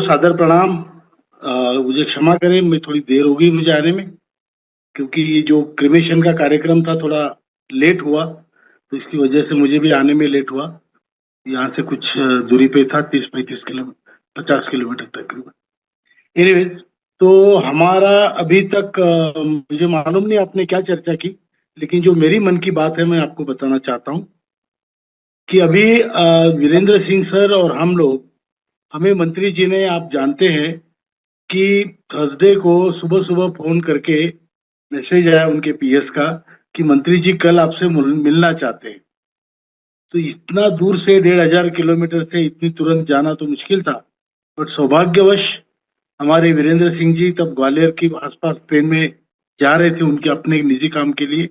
सादर प्रणाम। मुझे क्षमा करें, मैं थोड़ी देर हो गई मुझे आने में, क्योंकि ये जो क्रिमेशन का कार्यक्रम था थोड़ा लेट हुआ, तो इसकी वजह से मुझे भी आने में लेट हुआ। यहाँ से कुछ दूरी पे था, 30-35 किलोमीटर, 50 किलोमीटर तकरीबन। एनीवेज, तो हमारा अभी तक मुझे मालूम नहीं आपने क्या चर्चा की, लेकिन जो मेरी मन की बात है मैं आपको बताना चाहता हूँ कि अभी वीरेंद्र सिंह सर और हम लोग, हमें मंत्री जी ने, आप जानते हैं कि थर्सडे को सुबह सुबह फोन करके मैसेज आया उनके पीएस का कि मंत्री जी कल आपसे मिलना चाहते हैं। तो इतना दूर से 1500 किलोमीटर से इतनी तुरंत जाना तो मुश्किल था, बट सौभाग्यवश हमारे वीरेंद्र सिंह जी तब ग्वालियर की आसपास ट्रेन में जा रहे थे उनके अपने निजी काम के लिए।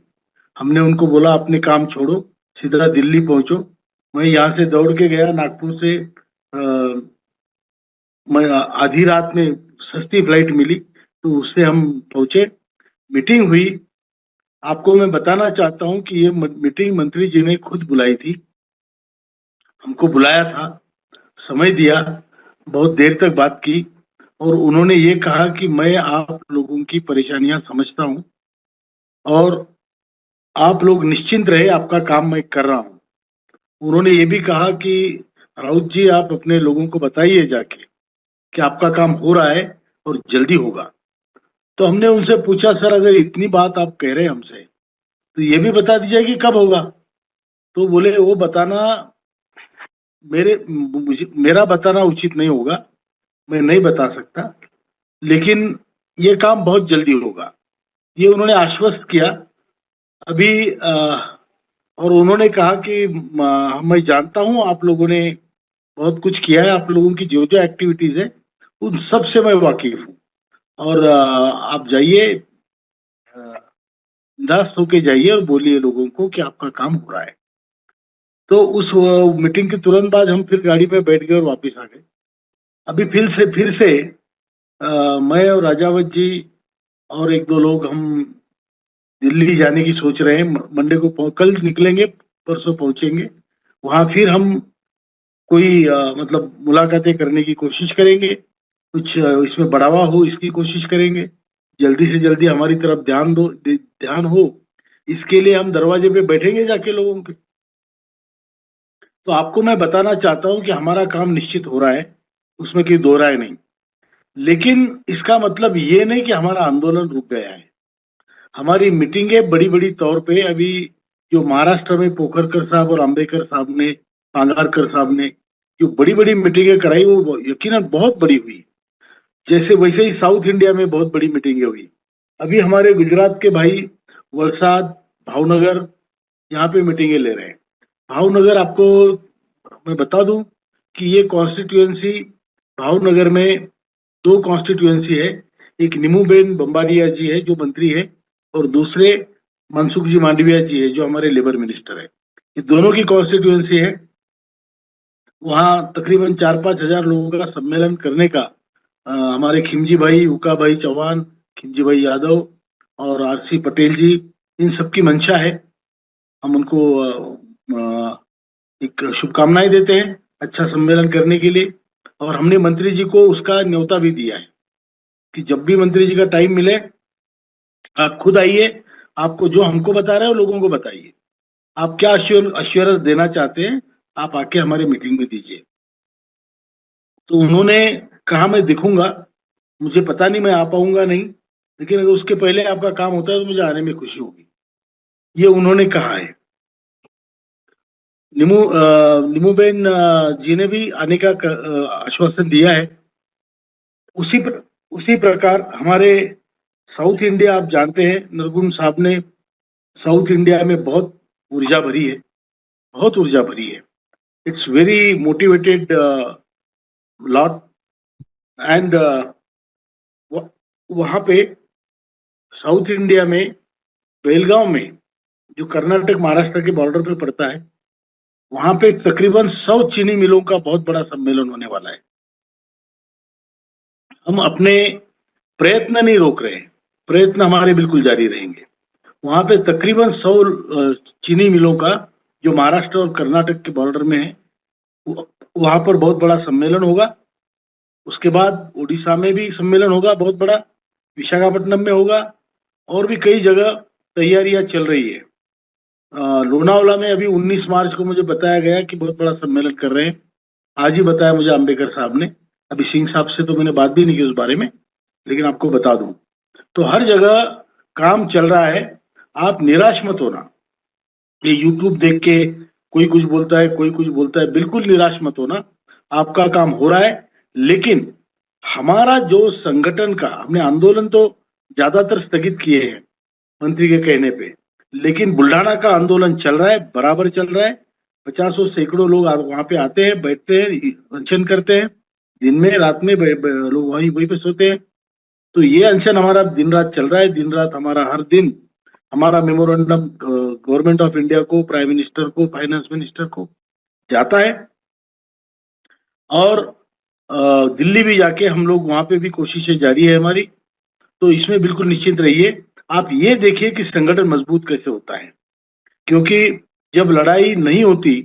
हमने उनको बोला अपने काम छोड़ो, सीधा दिल्ली पहुंचो। मैं यहाँ से दौड़ के गया नागपुर से। मैं आधी रात में सस्ती फ्लाइट मिली, तो उससे हम पहुंचे, मीटिंग हुई। आपको मैं बताना चाहता हूं कि ये मीटिंग मंत्री जी ने खुद बुलाई थी, हमको बुलाया था, समय दिया, बहुत देर तक बात की, और उन्होंने ये कहा कि मैं आप लोगों की परेशानियां समझता हूं और आप लोग निश्चिंत रहे, आपका काम मैं कर रहा हूं। उन्होंने ये भी कहा कि राउत जी आप अपने लोगों को बताइए जाके कि आपका काम हो रहा है और जल्दी होगा। तो हमने उनसे पूछा, सर अगर इतनी बात आप कह रहे हैं हमसे, तो ये भी बता दीजिए कि कब होगा। तो बोले वो बताना मेरा बताना उचित नहीं होगा, मैं नहीं बता सकता, लेकिन ये काम बहुत जल्दी होगा, ये उन्होंने आश्वस्त किया। अभी और उन्होंने कहा कि मैं जानता हूं आप लोगों ने बहुत कुछ किया है, आप लोगों की जो जो एक्टिविटीज है उन सब से मैं वाकिफ हूँ, और आप जाइए, बिंदास होके जाइए और बोलिए लोगों को कि आपका काम हो रहा है। तो उस मीटिंग के तुरंत बाद हम फिर गाड़ी में बैठ गए और वापस आ गए। अभी फिर से मैं और राजावत जी और एक दो लोग हम दिल्ली जाने की सोच रहे हैं। मंडे को कल निकलेंगे, परसों पहुंचेंगे। वहां फिर हम कोई मतलब मुलाकातें करने की कोशिश करेंगे, कुछ इसमें बढ़ावा हो इसकी कोशिश करेंगे, जल्दी से जल्दी हमारी तरफ ध्यान हो, इसके लिए हम दरवाजे पे बैठेंगे जाके लोगों के। तो आपको मैं बताना चाहता हूं कि हमारा काम निश्चित हो रहा है, उसमें कोई दो राय नहीं, लेकिन इसका मतलब ये नहीं कि हमारा आंदोलन रुक गया है। हमारी मीटिंगें बड़ी बड़ी तौर पे अभी जो महाराष्ट्र में पोखरकर साहब और अंबेडकर साहब ने, पांगारकर साहब ने जो बड़ी बड़ी मीटिंगें कराई, वो यकीनन बहुत बड़ी हुई। जैसे वैसे ही साउथ इंडिया में बहुत बड़ी मीटिंगें हुई। अभी हमारे गुजरात के भाई वलसाड, भावनगर, यहाँ पे मीटिंगें ले रहे हैं। भावनगर, आपको मैं बता दूं कि ये कॉन्स्टिट्यूएंसी, भावनगर में दो कॉन्स्टिट्यूएंसी है। एक नीमूबेन बम्बारिया जी है जो मंत्री है, और दूसरे मनसुख जी मांडविया जी है जो हमारे लेबर मिनिस्टर है। ये दोनों की कॉन्स्टिट्यूएंसी है। वहाँ तकरीबन 4-5 हजार लोगों का सम्मेलन करने का हमारे खिमजी भाई, उका भाई चौहान, खिमजी भाई यादव और आरसी पटेल जी, इन सबकी मंशा है। हम उनको एक शुभकामनाएं देते हैं अच्छा सम्मेलन करने के लिए, और हमने मंत्री जी को उसका न्योता भी दिया है कि जब भी मंत्री जी का टाइम मिले आप खुद आइए, आपको जो हमको बता रहे हो लोगों को बताइए, आप क्या अश्योरेंस देना चाहते हैं, आप आके हमारे मीटिंग में दीजिए। तो उन्होंने कहा मैं दिखूंगा, मुझे पता नहीं मैं आ पाऊंगा नहीं, लेकिन अगर उसके पहले आपका काम होता है तो मुझे आने में खुशी होगी, ये उन्होंने कहा है। निमूबेन जी ने भी आने का आश्वासन दिया है। उसी प्रकार हमारे साउथ इंडिया, आप जानते हैं नरगुन साहब ने साउथ इंडिया में बहुत ऊर्जा भरी है, बहुत ऊर्जा भरी है। It's very motivated lot, and वहां पे साउथ इंडिया में बेलगांव में, जो कर्नाटक महाराष्ट्र के बॉर्डर पे पड़ता है, वहां पे तकरीबन 100 चीनी मिलों का बहुत बड़ा सम्मेलन होने वाला है। हम अपने प्रयत्न नहीं रोक रहे हैं, प्रयत्न हमारे बिल्कुल जारी रहेंगे। वहां पे तकरीबन 100 चीनी मिलों का, जो महाराष्ट्र और कर्नाटक के बॉर्डर में है, वहां पर बहुत बड़ा सम्मेलन होगा। उसके बाद ओडिशा में भी सम्मेलन होगा बहुत बड़ा, विशाखापट्टनम में होगा, और भी कई जगह तैयारियां चल रही है। लोनावला में अभी 19 मार्च को मुझे बताया गया कि बहुत बड़ा सम्मेलन कर रहे हैं। आज ही बताया मुझे अंबेडकर साहब ने। अभी सिंह साहब से तो मैंने बात भी नहीं की उस बारे में, लेकिन आपको बता दूं तो हर जगह काम चल रहा है। आप निराश मत होना। ये यूट्यूब देख के कोई कुछ बोलता है, कोई कुछ बोलता है, बिल्कुल निराश मत होना। आपका काम हो रहा है, लेकिन हमारा जो संगठन का हमने आंदोलन तो ज्यादातर स्थगित किए हैं मंत्री के कहने पे, लेकिन बुल्ढाना का आंदोलन चल रहा है, बराबर चल रहा है। 50 सैकड़ों लोग वहां पे आते हैं, बैठते हैं, अनशन करते हैं, दिन में रात में लोग वहीं पे सोते हैं। तो ये अनशन हमारा दिन रात चल रहा है। दिन रात हमारा हर दिन हमारा मेमोरेंडम गवर्नमेंट ऑफ इंडिया को, प्राइम मिनिस्टर को, फाइनेंस मिनिस्टर को जाता है, और दिल्ली भी जाके हम लोग वहां पे भी कोशिशें जारी है हमारी। तो इसमें बिल्कुल निश्चिंत रहिए। आप ये देखिए कि संगठन मजबूत कैसे होता है, क्योंकि जब लड़ाई नहीं होती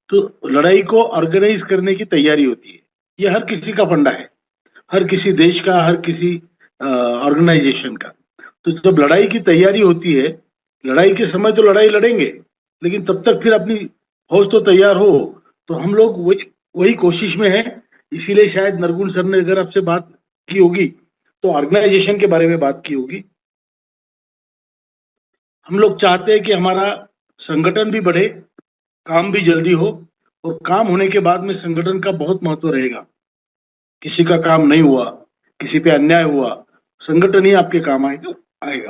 तो लड़ाई को ऑर्गेनाइज करने की तैयारी होती है। ये हर किसी का फंडा है, हर किसी देश का, हर किसी ऑर्गेनाइजेशन का। तो जब लड़ाई की तैयारी होती है, लड़ाई के समय तो लड़ाई लड़ेंगे, लेकिन तब तक फिर अपनी फौज तो तैयार हो। तो हम लोग वही कोशिश में है। इसीलिए शायद नरगुण सर ने अगर आपसे बात की होगी तो ऑर्गेनाइजेशन के बारे में बात की होगी। हम लोग चाहते हैं कि हमारा संगठन भी बढ़े, काम भी जल्दी हो, और काम होने के बाद में संगठन का बहुत महत्व रहेगा। किसी का काम नहीं हुआ, किसी पे अन्याय हुआ, संगठन ही आपके काम आएगा।